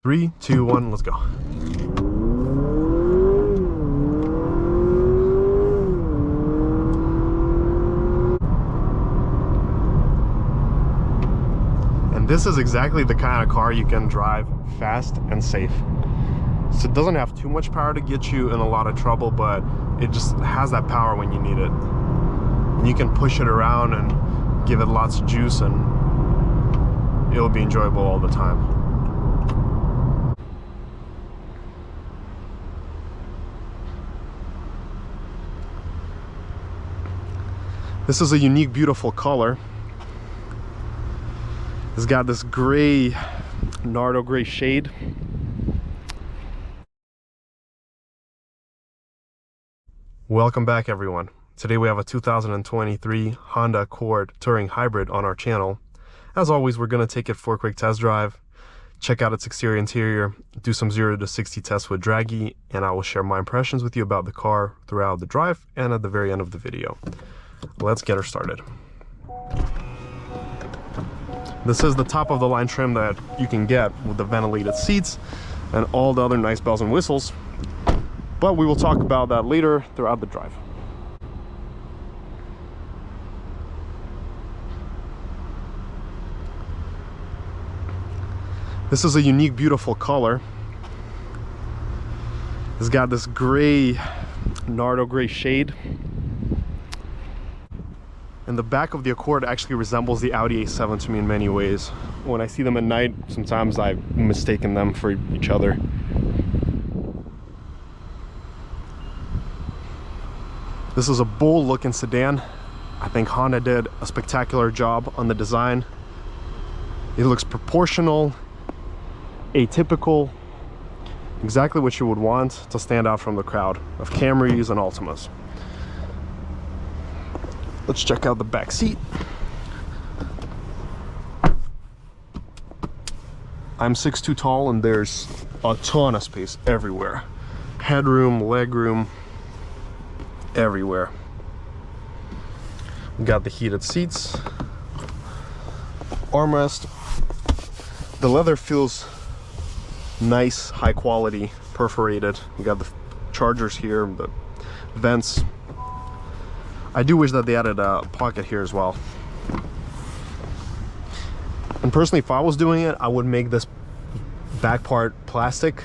3, 2, 1, let's go. And this is exactly the kind of car you can drive fast and safe. So it doesn't have too much power to get you in a lot of trouble, but it just has that power when you need it. And you can push it around and give it lots of juice, and it'll be enjoyable all the time. This is a unique, beautiful color. It's got this gray, nardo gray shade. Welcome back, everyone. Today we have a 2023 Honda Accord Touring Hybrid on our channel. As always, we're going to take it for a quick test drive, check out its exterior interior, do some 0 to 60 tests with Dragy, and I will share my impressions with you about the car throughout the drive and at the very end of the video. Let's get her started. This is the top of the line trim that you can get with the ventilated seats and all the other nice bells and whistles, but we will talk about that later throughout the drive. This is a unique, beautiful color. It's got this gray, nardo gray shade. And the back of the Accord actually resembles the Audi A7 to me in many ways. When I see them at night, sometimes I've mistaken them for each other. This is a bold looking sedan. I think Honda did a spectacular job on the design. It looks proportional, atypical, exactly what you would want to stand out from the crowd of Camrys and Altimas. Let's check out the back seat. I'm 6'2" tall and there's a ton of space everywhere. Headroom, legroom, everywhere. We got the heated seats, armrest. The leather feels nice, high quality, perforated. We got the chargers here, the vents. I do wish that they added a pocket here as well. And personally, if I was doing it, I would make this back part plastic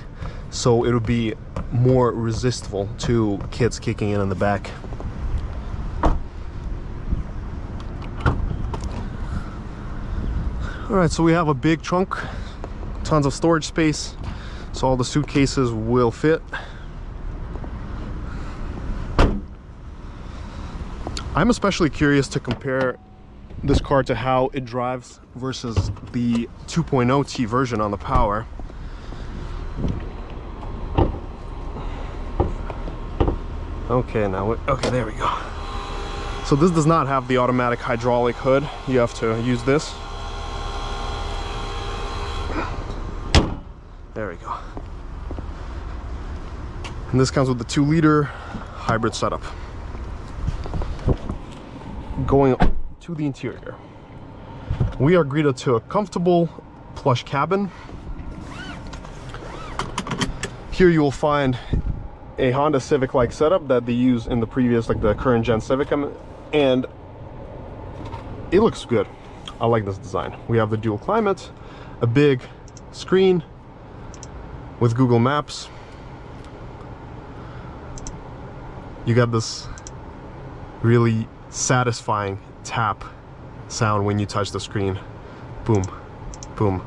so it would be more resistible to kids kicking in the back. All right, so we have a big trunk, tons of storage space, so all the suitcases will fit. I'm especially curious to compare this car to how it drives versus the 2.0T version on the Power. Okay, okay, there we go. So this does not have the automatic hydraulic hood. You have to use this. There we go. And this comes with the 2-liter hybrid setup. Going to the interior, we are greeted to a comfortable plush cabin. Here you will find a Honda Civic-like setup that they use in the previous, like the current gen Civic, and it looks good. I like this design. We have the dual climate, a big screen with Google Maps. You got this really satisfying tap sound when you touch the screen. Boom, boom.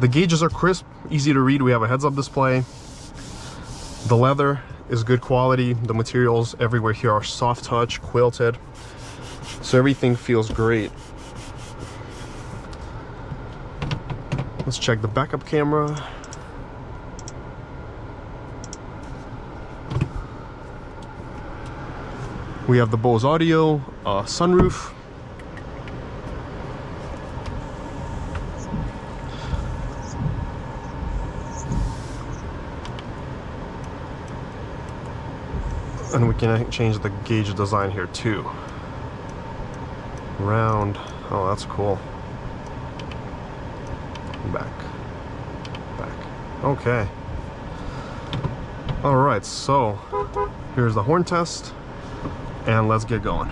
The gauges are crisp, easy to read. We have a heads-up display. The leather is good quality. The materials everywhere here are soft touch, quilted, so everything feels great. Let's check the backup camera. We have the Bose audio, sunroof. And we can change the gauge design here too. Round, oh, that's cool. Back, back. Okay. All right, so here's the horn test, and let's get going.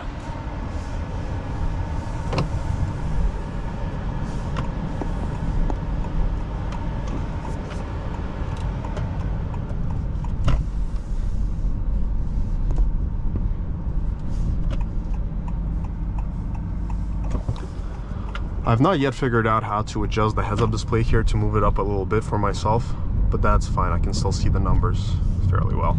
I've not yet figured out how to adjust the heads-up display here to move it up a little bit for myself, but that's fine. I can still see the numbers fairly well.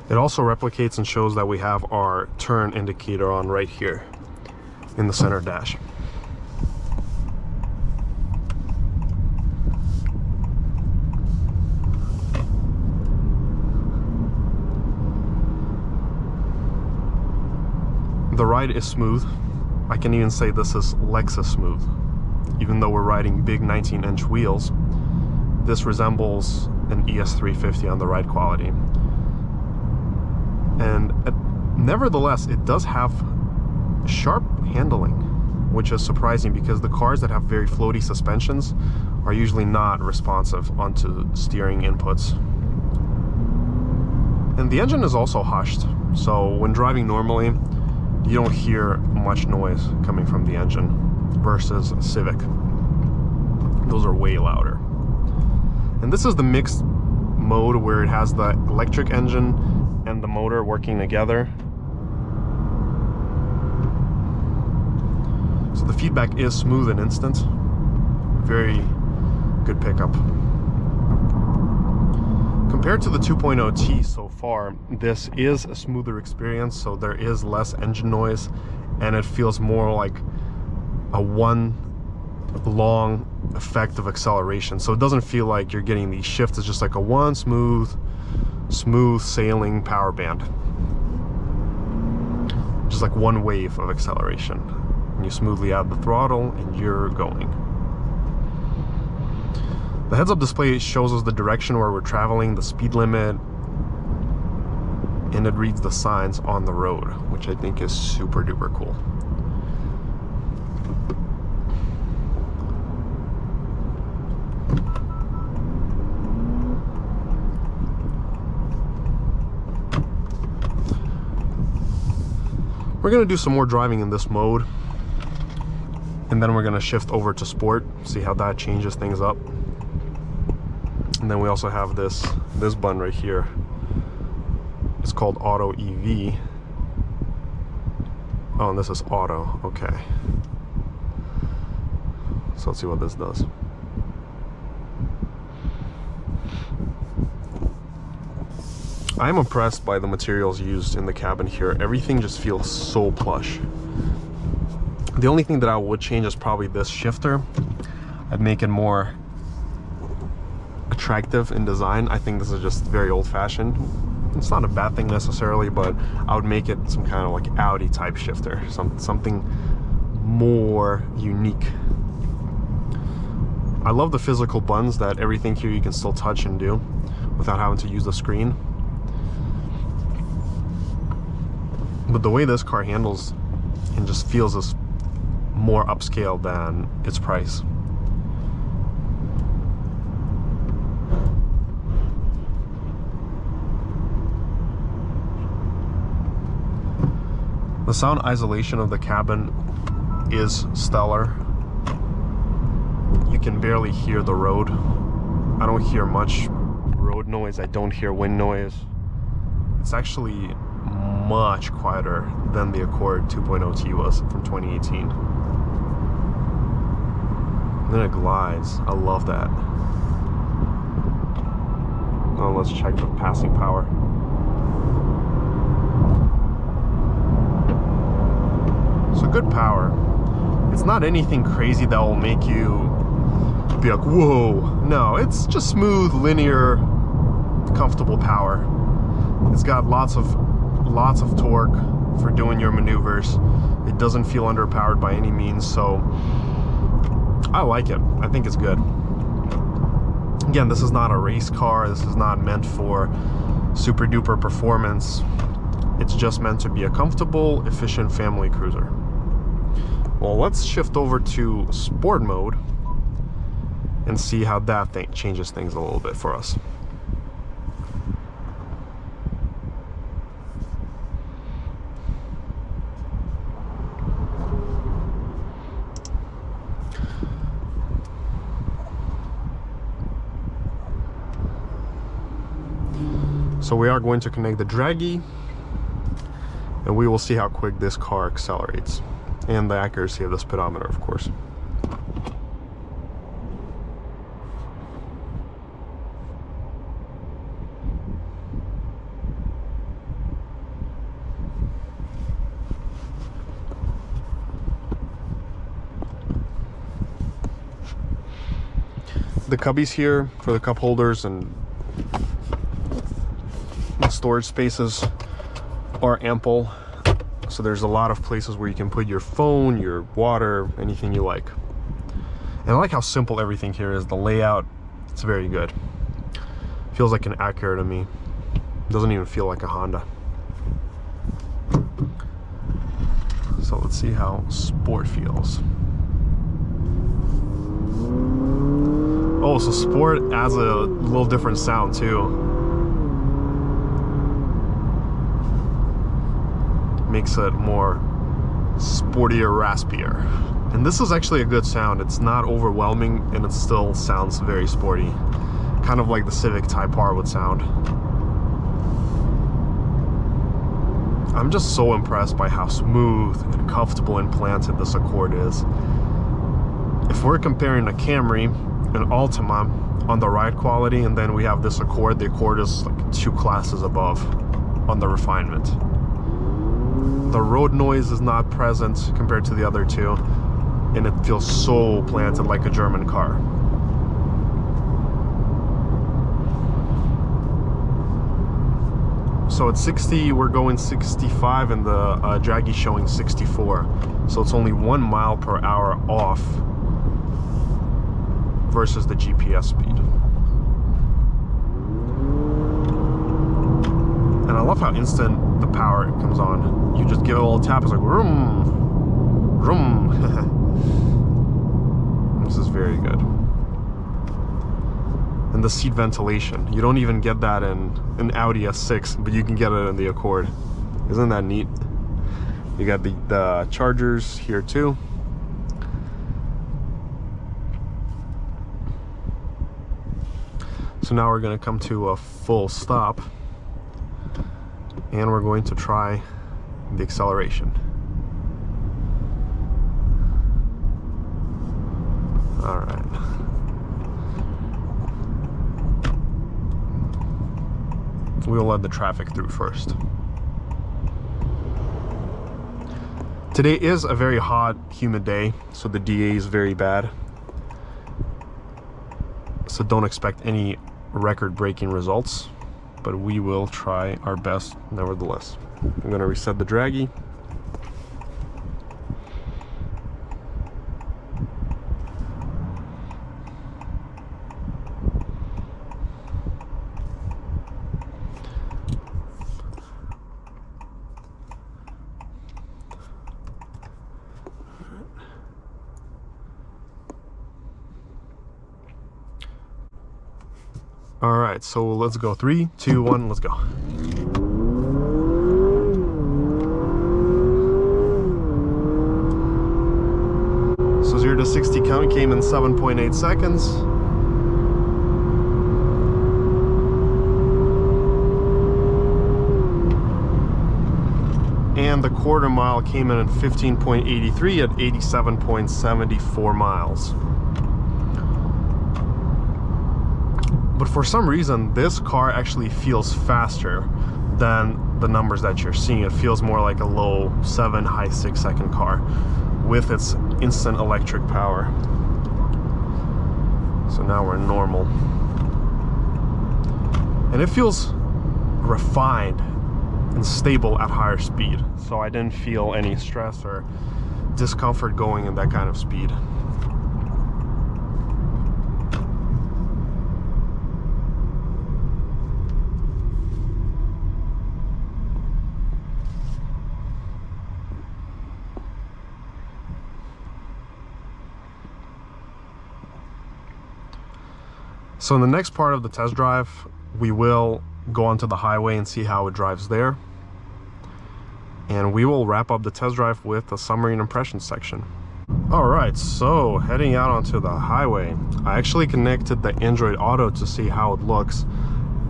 It also replicates and shows that we have our turn indicator on right here in the center dash. The ride is smooth. I can even say this is Lexus smooth. Even though we're riding big 19-inch wheels, this resembles an ES350 on the ride quality. And nevertheless, it does have sharp handling, which is surprising because the cars that have very floaty suspensions are usually not responsive onto steering inputs. And the engine is also hushed, so when driving normally, you don't hear much noise coming from the engine versus a Civic. Those are way louder. And this is the mixed mode where it has the electric engine and the motor working together. So the feedback is smooth and instant. Very good pickup. Compared to the 2.0T so far, this is a smoother experience, so there is less engine noise and it feels more like a one long effect of acceleration. So it doesn't feel like you're getting these shifts. It's just like a one smooth sailing power band. Just like one wave of acceleration. And you smoothly add the throttle and you're going. The heads-up display shows us the direction where we're traveling, the speed limit, and it reads the signs on the road, which I think is super duper cool. We're going to do some more driving in this mode, and then we're going to shift over to sport, see how that changes things up. And then we also have this button right here. It's called Auto EV. Oh, and this is Auto. Okay. So let's see what this does. I'm impressed by the materials used in the cabin here. Everything just feels so plush. The only thing that I would change is probably this shifter. I'd make it more attractive in design. I think this is just very old-fashioned. It's not a bad thing necessarily, but I would make it some kind of like Audi type shifter, something more unique. I love the physical buttons, that everything here you can still touch and do without having to use the screen. But the way this car handles and just feels is more upscale than its price. The sound isolation of the cabin is stellar. You can barely hear the road. I don't hear much road noise. I don't hear wind noise. It's actually much quieter than the Accord 2.0T was from 2018. And then it glides. I love that. Now let's check the passing power. So good power. It's not anything crazy that will make you be like, whoa. No, it's just smooth, linear, comfortable power. It's got lots of torque, for doing your maneuvers. It doesn't feel underpowered by any means, so I like it. I think it's good. Again, this is not a race car. This is not meant for super duper performance. It's just meant to be a comfortable, efficient family cruiser. Well, let's shift over to sport mode and see how that thing changes things a little bit for us. So we are going to connect the Dragy, and we will see how quick this car accelerates, and the accuracy of the speedometer, of course. The cubbies here for the cup holders and storage spaces are ample, so there's a lot of places where you can put your phone, your water, anything you like. And I like how simple everything here is. The layout, it's very good. Feels like an Acura to me. Doesn't even feel like a Honda. So let's see how sport feels. Oh, so sport adds a little different sound too. Makes it more sportier, raspier. And this is actually a good sound. It's not overwhelming and it still sounds very sporty. Kind of like the Civic Type R would sound. I'm just so impressed by how smooth and comfortable and planted this Accord is. If we're comparing a Camry, an Altima on the ride quality, and then we have this Accord, the Accord is like 2 classes above on the refinement. The road noise is not present compared to the other two, and it feels so planted like a German car. So at 60, we're going 65, and the Dragy showing 64. So it's only 1 mile per hour off versus the GPS speed. And I love how instant the power comes on. You just give it a little tap, it's like vroom, vroom. This is very good. And the seat ventilation, you don't even get that in an Audi S6, but you can get it in the Accord. Isn't that neat? You got the chargers here too. So now we're going to come to a full stop, and we're going to try the acceleration. All right. We'll let the traffic through first. Today is a very hot, humid day, so the DA is very bad. So don't expect any record-breaking results, but we will try our best nevertheless. I'm going to reset the Dragy. All right, so let's go. 3, 2, 1, let's go. So 0 to 60 count came in 7.8 seconds. And the quarter mile came in at 15.83 at 87.74 miles. But for some reason, this car actually feels faster than the numbers that you're seeing. It feels more like a low 7, high 6 second car with its instant electric power. So now we're in normal. And it feels refined. and stable at higher speed. So I didn't feel any stress or discomfort going in that kind of speed. So in the next part of the test drive, we will go onto the highway and see how it drives there. And we will wrap up the test drive with the summary and impressions section. All right, so heading out onto the highway, I actually connected the Android Auto to see how it looks.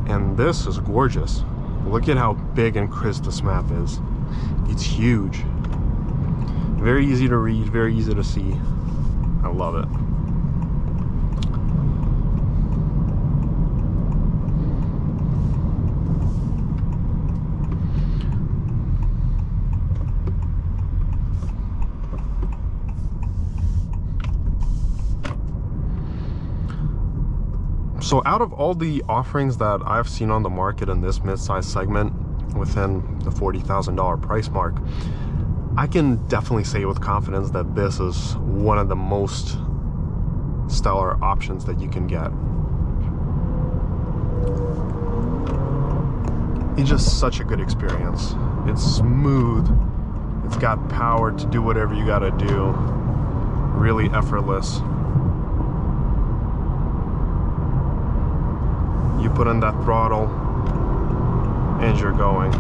And this is gorgeous. Look at how big and crisp this map is. It's huge. Very easy to read, very easy to see. I love it. So out of all the offerings that I've seen on the market in this mid-size segment within the $40,000 price mark, I can definitely say with confidence that this is one of the most stellar options that you can get. It's just such a good experience. It's smooth. It's got power to do whatever you gotta do. Really effortless. You put in that throttle and you're going.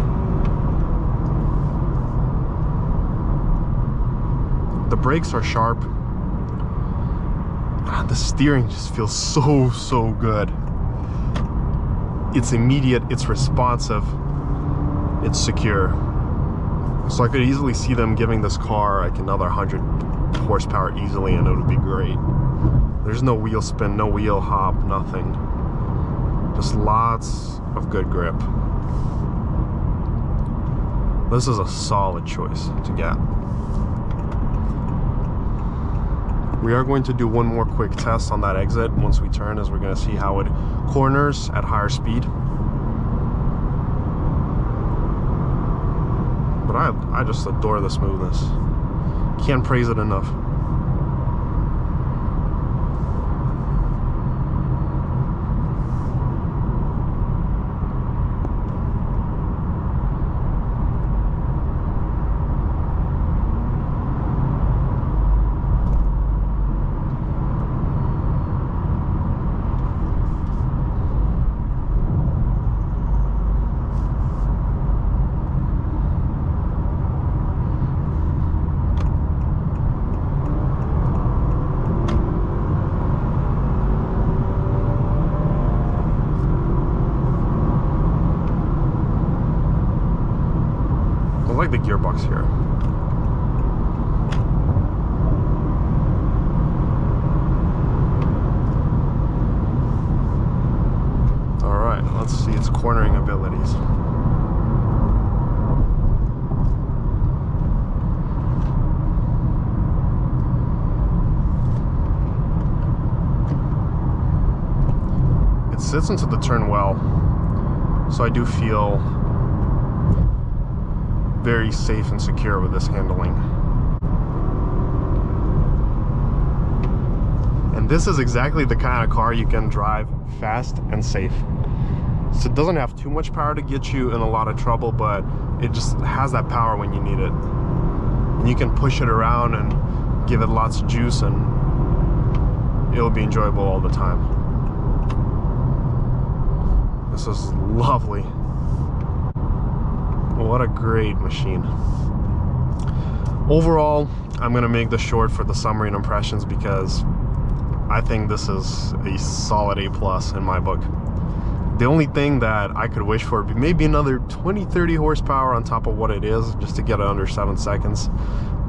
The brakes are sharp. The steering just feels so good. It's immediate, it's responsive, it's secure. So I could easily see them giving this car like another 100 horsepower easily, and it would be great. There's no wheel spin, no wheel hop, nothing. Just lots of good grip. This is a solid choice to get. We are going to do one more quick test on that exit once we turn, as we're going to see how it corners at higher speed. But I just adore the smoothness. Can't praise it enough. I like the gearbox here. All right, let's see its cornering abilities. It sits into the turn well, so I do feel very safe and secure with this handling. And this is exactly the kind of car you can drive fast and safe. So it doesn't have too much power to get you in a lot of trouble, but it just has that power when you need it. And you can push it around and give it lots of juice, and it'll be enjoyable all the time. This is lovely. What a great machine. Overall, I'm gonna make this short for the summary and impressions because I think this is a solid A+ in my book. The only thing that I could wish for would be maybe another 20-30 horsepower on top of what it is, just to get it under 7 seconds.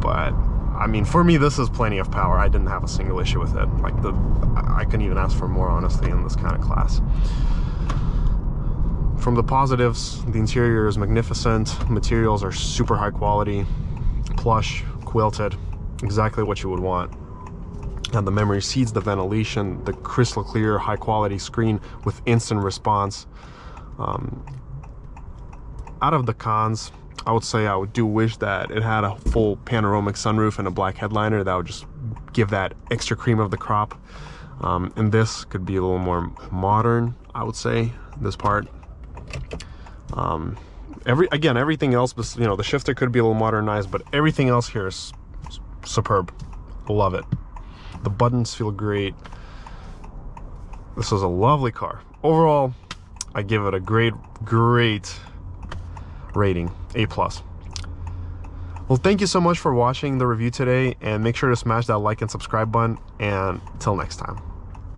But I mean, for me, this is plenty of power. I didn't have a single issue with it. Like, I couldn't even ask for more, honestly, in this kind of class. From the positives, the interior is magnificent. Materials are super high quality, plush, quilted, exactly what you would want. And the memory seats, the ventilation, the crystal clear, high quality screen with instant response. out of the cons, I would say I do wish that it had a full panoramic sunroof and a black headliner. That would just give that extra cream of the crop. And this could be a little more modern, I would say, this part. Everything else, you know, the shifter could be a little modernized, but everything else here is superb. I love it. The buttons feel great. This is a lovely car. Overall, I give it a great rating, A+. Well, thank you so much for watching the review today, and make sure to smash that like and subscribe button, and until next time.